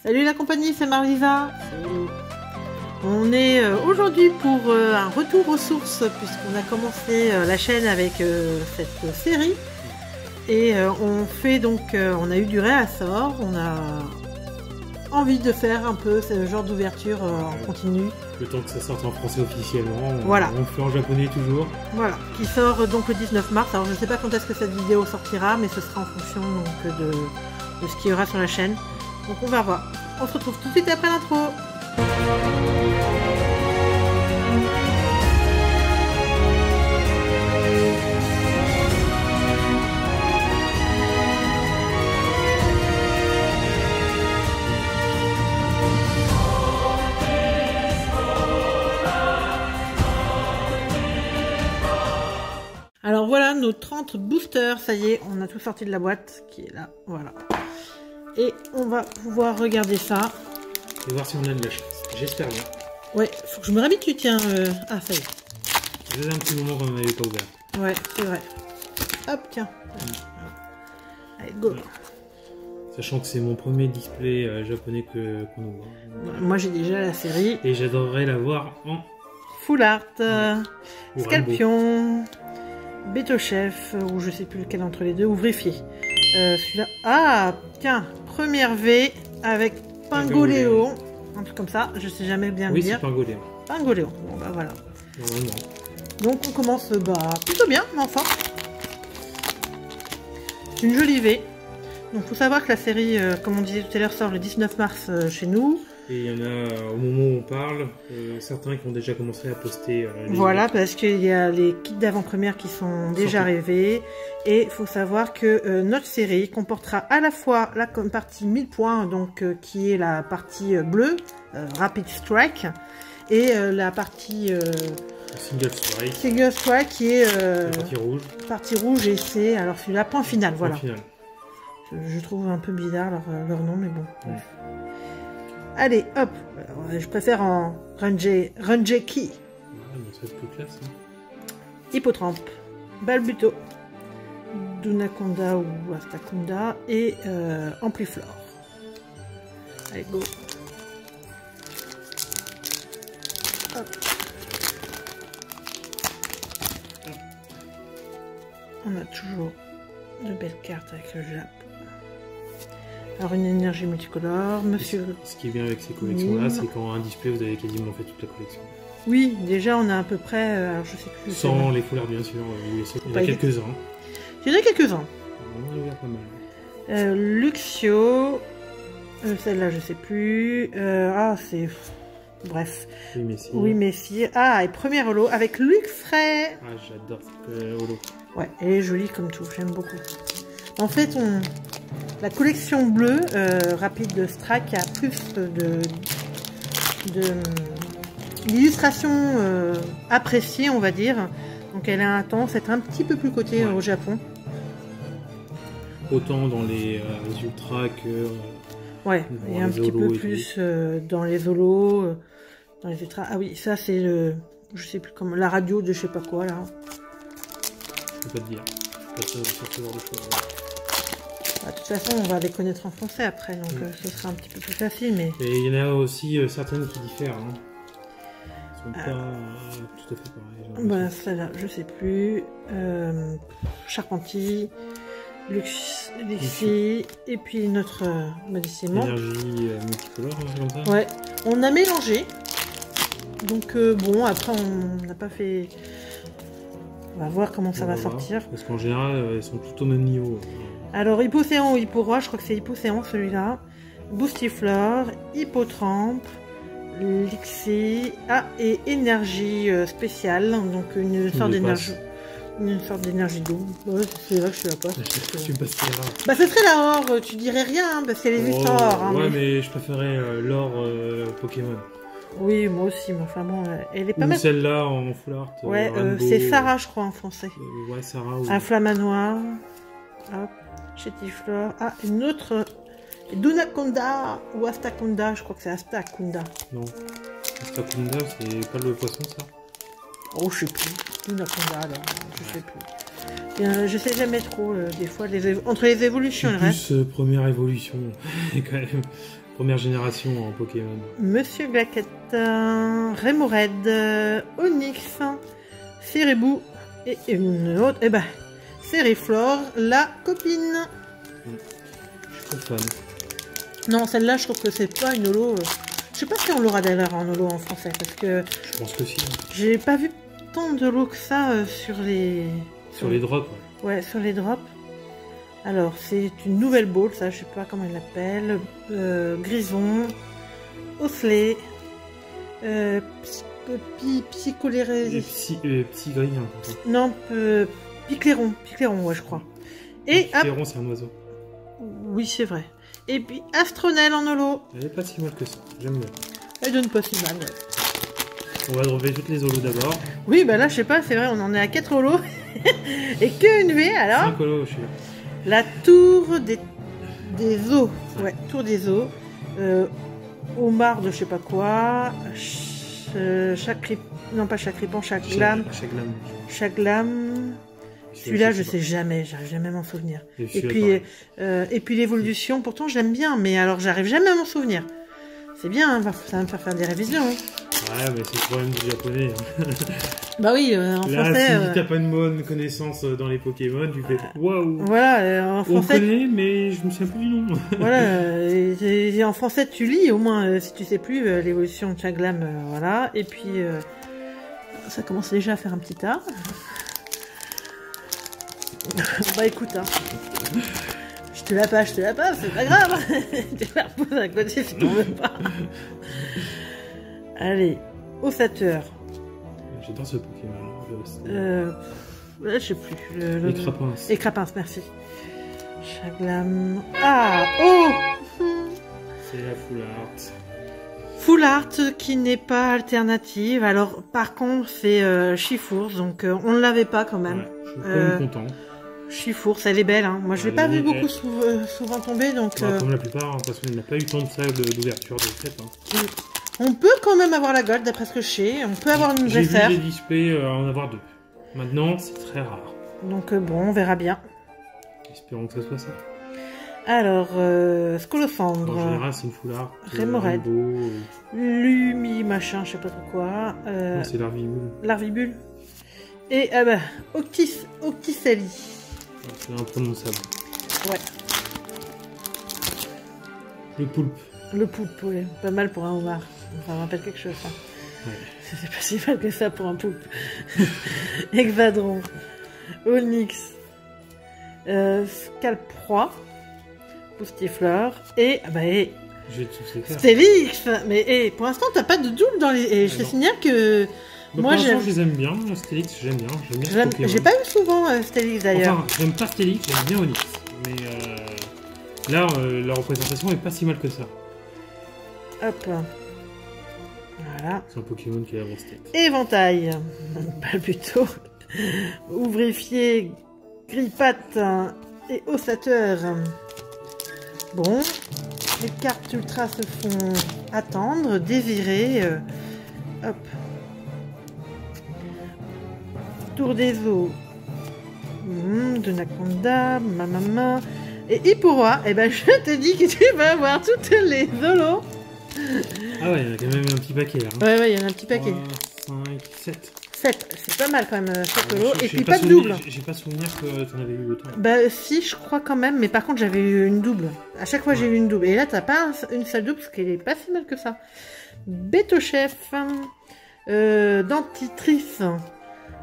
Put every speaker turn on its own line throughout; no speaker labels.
Salut la compagnie, c'est Marisa. On est aujourd'hui pour un retour aux sources puisqu'on a commencé la chaîne avec cette série et on fait donc, on a eu du réassort, on a envie de faire un peu ce genre d'ouverture en continu.
Le temps que ça sorte en français officiellement,
voilà.
On fait en japonais toujours. Voilà,
qui sort donc le 19 mars. Alors je ne sais pas quand est-ce que cette vidéo sortira, mais ce sera en fonction donc, de ce qu'il y aura sur la chaîne. Donc on va voir. On se retrouve tout de suite après l'intro. Alors voilà nos 30 boosters, ça y est, on a tout sorti de la boîte qui est là, voilà. Et on va pouvoir regarder ça.
Et voir si on a de la chance, j'espère bien.
Ouais, faut que je me réhabitue, tiens. Ah, ça y est.
Ça faisait un petit moment qu'on n'avait pas ouvert.
Ouais, c'est vrai. Hop, tiens. Allez, go. Ouais.
Sachant que c'est mon premier display japonais qu'on ouvre.
Moi j'ai déjà la série.
Et j'adorerais la voir en
Full Art, Scorpion, Beto Chef, ou je sais plus lequel entre les deux, ou Vérifier. Celui-là. Ah, tiens, première V avec Pingoléon. Un truc comme ça, je sais jamais bien le dire.
Oui, c'est Pingoléon.
Pingoléon, bon bah voilà.
Normalement.
Donc on commence plutôt bien, mais enfin. Une jolie V. Donc faut savoir que la série, comme on disait tout à l'heure, sort le 19 mars chez nous.
Et il y en a, au moment où on parle, certains qui ont déjà commencé à poster.
Voilà, parce qu'il y a les kits d'avant-première qui sont déjà arrivés. Et il faut savoir que notre série comportera à la fois la partie 1000 points, donc qui est la partie bleue, Rapid Strike, et la partie Single Strike qui est la
partie rouge.
Partie rouge, et c'est alors celui-là point final, voilà.
Point final.
Je trouve un peu bizarre leur nom, mais bon. Ouais. Allez, hop. Je préfère en Rangeki.
Ouais, ça va être plus classe. Hein.
Hippotrampe, Balbuto, Dunaconda ou Astaconda et Ampliflore. Allez, go. Hop. On a toujours de belles cartes avec le Jap. Alors une énergie multicolore, monsieur...
Ce qui est bien avec ces collections-là, c'est qu'en un display, vous avez quasiment fait toute la collection.
Oui, déjà on a à peu près, alors je sais plus...
Sans les couleurs bien sûr, il y en a quelques-uns.
Il y en a quelques-uns.
On en a ouvert pas mal.
Luxio, celle-là je sais plus, ah c'est... Bref.
Oui, Messi.
Oui, Messi. Ah, et premier holo avec Luc Fray.
Ah, j'adore cette holo.
Ouais, elle est jolie comme tout, j'aime beaucoup. En fait, la collection bleue Rapid Strike a plus d'illustrations appréciées, on va dire. Donc elle a un tendance à être un petit peu plus cotée au Japon.
Autant dans les ultras que...
ouais, et un petit peu plus dans les holos, dans les ultras. Ah oui, ça c'est le... Je sais plus comment... La radio de je sais pas quoi, là.
Je peux pas te dire. Je peux pas te faire ce genre de choses.
De toute façon, on va les connaître en français après, donc ce sera un petit peu plus facile. Mais...
Et il y en a aussi certaines qui diffèrent. Hein. Elles sont pas tout à fait pareilles.
Bah, celle-là, je sais plus. Charpentier, Luxi, et puis notre médicament.
Énergie multicolore, comme ça.
Ouais, on a mélangé. Donc bon, après on n'a pas fait... On va voir comment ça va sortir.
Parce qu'en général, elles sont toutes au même niveau.
Alors, Hippocéan ou Hipporoi, je crois que c'est Hippocéan celui-là. Boostiflore, Hippotrampe, Lixie, et énergie spéciale. Donc, une sorte d'énergie. Une sorte d'énergie d'eau. Ouais, c'est vrai que je suis la passe.
Je suis passé là.
Bah, ce serait la or, tu dirais rien, hein, parce qu'elle est juste en or. Hein,
ouais, mais je préférais l'or Pokémon.
Oui, moi aussi, mais enfin bon, elle est pas mal.
Celle-là en full art.
Ouais, c'est Sarah, je crois, en français.
Ouais, Sarah.
Un flamanoir. Hop. Chétiflore. Ah, une autre. Dunaconda ou Astaconda. Je crois que c'est Astaconda.
Non. Astaconda, c'est pas le poisson, ça?
Oh, je sais plus. Dunaconda, alors. Je sais plus. Et, je sais jamais trop, des fois, entre les évolutions et le reste.
Plus première évolution. Quand même. Première génération en Pokémon.
Monsieur Glaquette, Remoraid, Onyx, Cerebou et une autre, Ceriflore, la copine.
Je suis trop fan.
Non, celle-là, je trouve que c'est pas une holo. Je sais pas si on l'aura d'ailleurs en holo en français, parce que
Je pense que si.
j'ai pas vu tant de holo que ça sur les...
Sur les drops.
Ouais, sur les drops. Alors, c'est une nouvelle ball, ça, je sais pas comment elle l'appelle. Grison, Osley, Psycholéré...
Psygrien.
Non, Picléron, ouais, je crois. Et
Picléron, c'est un oiseau.
oui, c'est vrai. Et puis Astronel en holo.
Elle est pas si mal que ça, j'aime bien.
Elle donne pas si mal, ouais.
On va dropper toutes les holos d'abord.
Oui, bah là, je sais pas, c'est vrai, on en est à 4 holos. Et que une V, alors.
5 holos, je suis là.
La tour des eaux. Ouais, tour des eaux. Homard de je sais pas quoi. Non, pas Chacripan, Chaglam. Chaglam. Celui-là, je sais jamais, j'arrive jamais à m'en souvenir. Et puis l'évolution, pourtant j'aime bien, mais alors j'arrive jamais à m'en souvenir. C'est bien, hein, ça va me faire des révisions. Hein.
Ouais, mais c'est le problème du japonais. Hein.
Bah oui, en français.
Si t'as pas une bonne connaissance dans les Pokémon, tu fais waouh.
Voilà, en français.
On connaît, mais je me souviens plus du nom.
Voilà, en français tu lis au moins, si tu sais plus, l'évolution de Chaglam, voilà. Et puis, ça commence déjà à faire un petit tas. Bah écoute, hein. Je te la passe, c'est pas grave. Tu la reposes à côté si t'en veux pas. Allez, ossateur.
J'adore ce Pokémon.
Je sais plus.
Écrapins.
Écrapins, merci. Chaglam. Ah, oh.
C'est la Full Art.
Full Art qui n'est pas alternative. Alors, par contre, c'est Chifours, donc on ne l'avait pas quand même.
Ouais, je suis quand même content.
Chifours, elle est belle, hein. Moi je l'ai pas vu beaucoup souvent tomber, donc...
Comme la plupart, hein, parce qu'on n'a pas eu tant de salles d'ouverture de fête. Hein.
On peut quand même avoir la gold, d'après ce que je sais. On peut avoir une
J'ai
dresseur.
vu les displays en avoir 2. Maintenant, c'est très rare.
Donc bon, on verra bien.
Espérons que ce soit ça.
Alors, Scolopendre.
En général, c'est une full art.
Remoraid. Lumi, machin, je sais pas trop quoi.
Non, c'est Larvibule.
Larvibule. Et, Octicelli.
C'est imprononçable.
Ouais.
Le poulpe.
Le poulpe, ouais. Pas mal pour un homard. Ça me rappelle quelque chose, ça.
Ouais.
C'est pas si mal que ça pour un poulpe. Exadron. Onyx. Scalproie. Poustifleur. Et,
J'ai tous ces cartes.
Stélix. Mais, pour l'instant, t'as pas de double dans les... Et je te signale que...
Moi, pour l'instant, je les aime bien. Stélix, j'aime bien.
J'ai pas eu souvent Stélix, d'ailleurs.
Enfin, j'aime pas Stélix, j'aime bien Onyx. Mais là, la représentation est pas si mal que ça.
Hop. Voilà.
C'est un Pokémon qui a la grosse tête.
Éventail. Balbuto. Ouvrifié. Grippate. Et ossateur. Bon. Les cartes ultra se font attendre, désirer. Hop. Tour des eaux. De Naconda. Mamama. Et Hipporoa. Eh ben, je te dis que tu vas avoir toutes les zolos.
Ah ouais, il y en a quand même un petit paquet là. Hein.
Ouais, il y en a un petit paquet.
3, 5, 7.
7, c'est pas mal quand même, 7 euros. Et puis pas de double.
J'ai pas souvenir que t'en avais eu autant.
Bah si, je crois quand même, mais par contre j'avais eu une double. À chaque fois j'ai eu une double. Et là t'as pas une seule double, parce qu'elle est pas si mal que ça. Béto-chef, Dentitrice,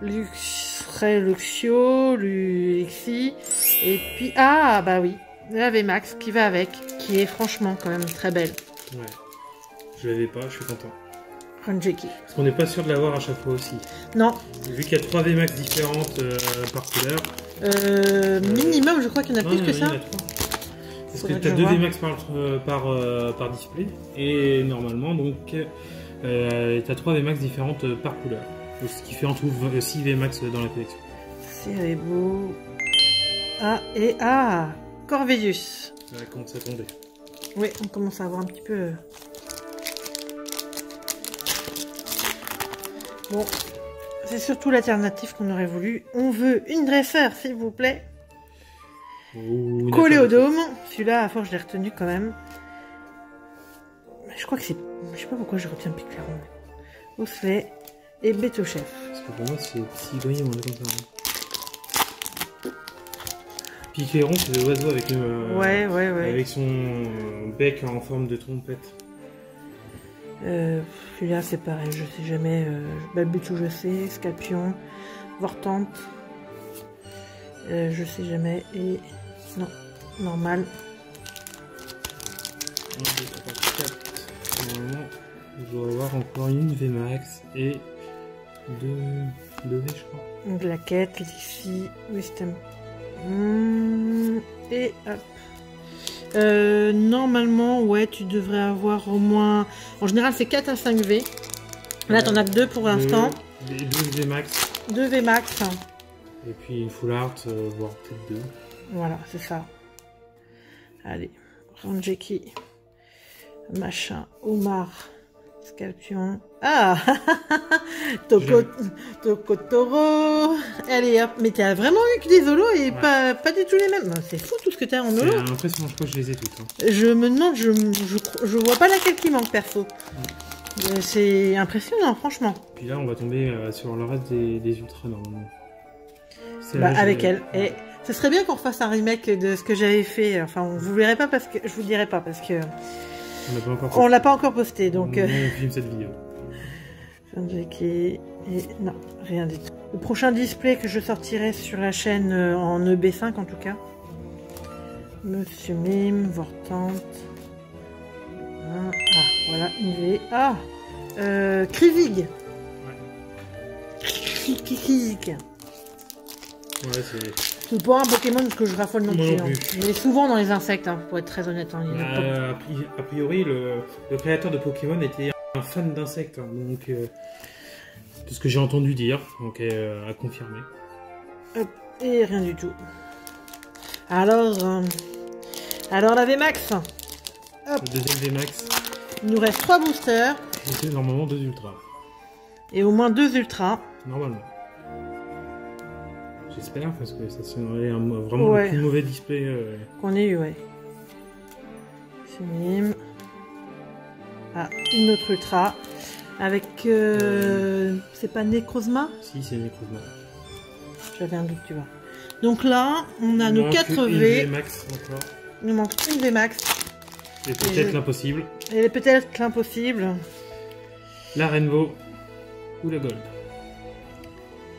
Luxio, Luxi, et puis, ah bah oui, la VMAX qui va avec, qui est franchement quand même très belle.
Ouais, je l'avais pas, je suis content.
Ranjeki.
Parce qu'on n'est pas sûr de l'avoir à chaque fois aussi.
Non.
Vu qu'il y a 3 VMAX différentes par couleur.
Minimum, je crois qu'il y en a plus que ça.
Il y en a 3. Parce que tu as 2 VMAX par display. Et normalement, donc, tu as 3 VMAX différentes par couleur. Ce qui fait en tout 6 VMAX dans la collection.
C'est beau. Corvéus.
Ça commence à tomber.
Oui, on commence à avoir un petit peu... Bon, c'est surtout l'alternative qu'on aurait voulu. On veut une dresseur, s'il vous plaît. Coléodome. Celui-là, à force, je l'ai retenu quand même. Je crois que c'est... Je sais pas pourquoi je retiens Piclaron. Osselet et Bétochef.
Parce que pour moi, c'est Cigogné, on est comme ça. Piclaron, c'est l'oiseau avec avec son bec en forme de trompette.
Celui-là, c'est pareil, je sais jamais. Balbuto, je sais. Scapion. Vortante. Je sais jamais. Et... Non, normal.
1, 2, 3, 4. Normalement, je dois avoir encore une VMAX et 2 V, je crois.
Donc la quête, ici, Wisdom. Et hop. Normalement, ouais, tu devrais avoir au moins... En général, c'est 4 à 5 V. Là, t'en as que 2 pour l'instant.
2 VMAX.
2 VMAX.
Et puis une full art, voire peut-être 2.
Voilà, c'est ça. Allez, Ranjeki. Machin, Omar, Scapion. Ah Tokotoro. Allez hop, mais t'as vraiment eu que des holos et pas du tout les mêmes. C'est fou tout ce que t'as en holo.
C'est impressionnant, je crois que je les ai toutes. Hein.
Je me demande, je vois pas laquelle qui manque perso. C'est impressionnant, franchement.
Puis là, on va tomber sur le reste des ultras normalement.
Bah, avec elle. Et ce serait bien qu'on refasse un remake de ce que j'avais fait. Enfin, on vous verrez pas parce que je vous dirai pas parce que on l'a pas encore posté. Donc
on filme cette vidéo.
Et non, rien du tout. Le prochain display que je sortirai sur la chaîne en EB5 en tout cas. Monsieur Mime, Vortante. Ah, voilà, une V. Ah, Krivig. Krivig.
Ouais,
c'est pas un Pokémon que je raffole non plus.
Hein.
Il est souvent dans les insectes, hein, pour être très honnête. Hein.
A priori, le créateur de Pokémon était un fan d'insectes, hein, donc tout ce que j'ai entendu dire, donc à confirmer.
Hop, et rien du tout. Alors la VMAX. Hop.
Le deuxième VMAX.
Il nous reste 3 boosters.
Et normalement 2 ultras.
Et au moins 2 ultras.
Normalement. J'espère, parce que ça serait vraiment le plus mauvais display
qu'on ait eu, ouais. Sunim. Ah, une autre ultra. Avec... c'est pas Necrozma?
Si, c'est Necrozma.
J'avais un doute, tu vois. Donc là, on a nos 4 V.
VMAX encore.
Il nous manque une VMAX.
Et peut-être l'impossible.
Et peut-être l'impossible.
La Rainbow ou la Gold.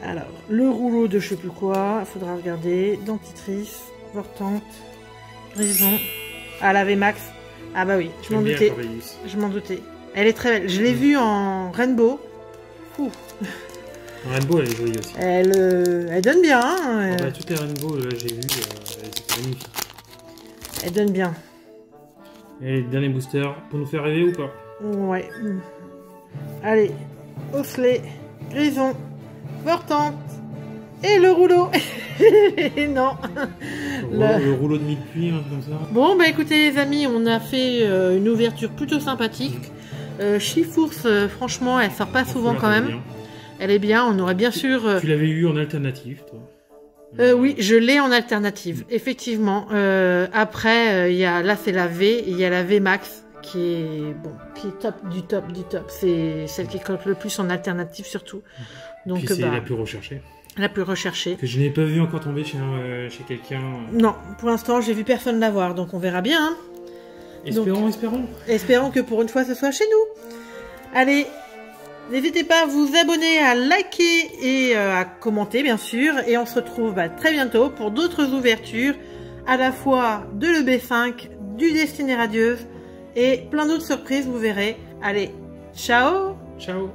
Alors, le rouleau de je sais plus quoi, il faudra regarder. Dentifrice, Vortante, Grison. Ah, la VMAX. Ah bah oui, je m'en doutais. Je m'en doutais. Elle est très belle. Je l'ai vue en Rainbow. Ouh.
En Rainbow, elle est jolie aussi.
Elle donne bien. Hein,
bah, toutes les Rainbow, là, j'ai vu, c'est magnifique.
Elle donne bien.
Et dernier booster, pour nous faire rêver ou pas?
Ouais. Allez, Osselet, Grison, Vortante et le rouleau. Non.
Le rouleau de mille-pluie, un truc comme ça.
Bon, bah écoutez les amis, on a fait une ouverture plutôt sympathique. Chifours, franchement, elle sort pas souvent quand même. Bien. Elle est bien, on aurait bien sûr...
Tu l'avais eu en alternative, toi?
Oui, je l'ai en alternative, effectivement. Après, là c'est la V, il y a la VMAX qui est top du top du top. C'est celle qui colle le plus en alternative surtout. Donc
c'est la plus recherchée.
La plus recherchée.
Que je n'ai pas vu encore tomber chez quelqu'un.
Non, pour l'instant j'ai vu personne l'avoir, donc on verra bien. Hein. Espérons que pour une fois ce soit chez nous. Allez. N'hésitez pas à vous abonner, à liker et à commenter bien sûr. Et on se retrouve très bientôt pour d'autres ouvertures, à la fois de l'EB5, du Destinée Radieuse et plein d'autres surprises, vous verrez. Allez, ciao!
Ciao!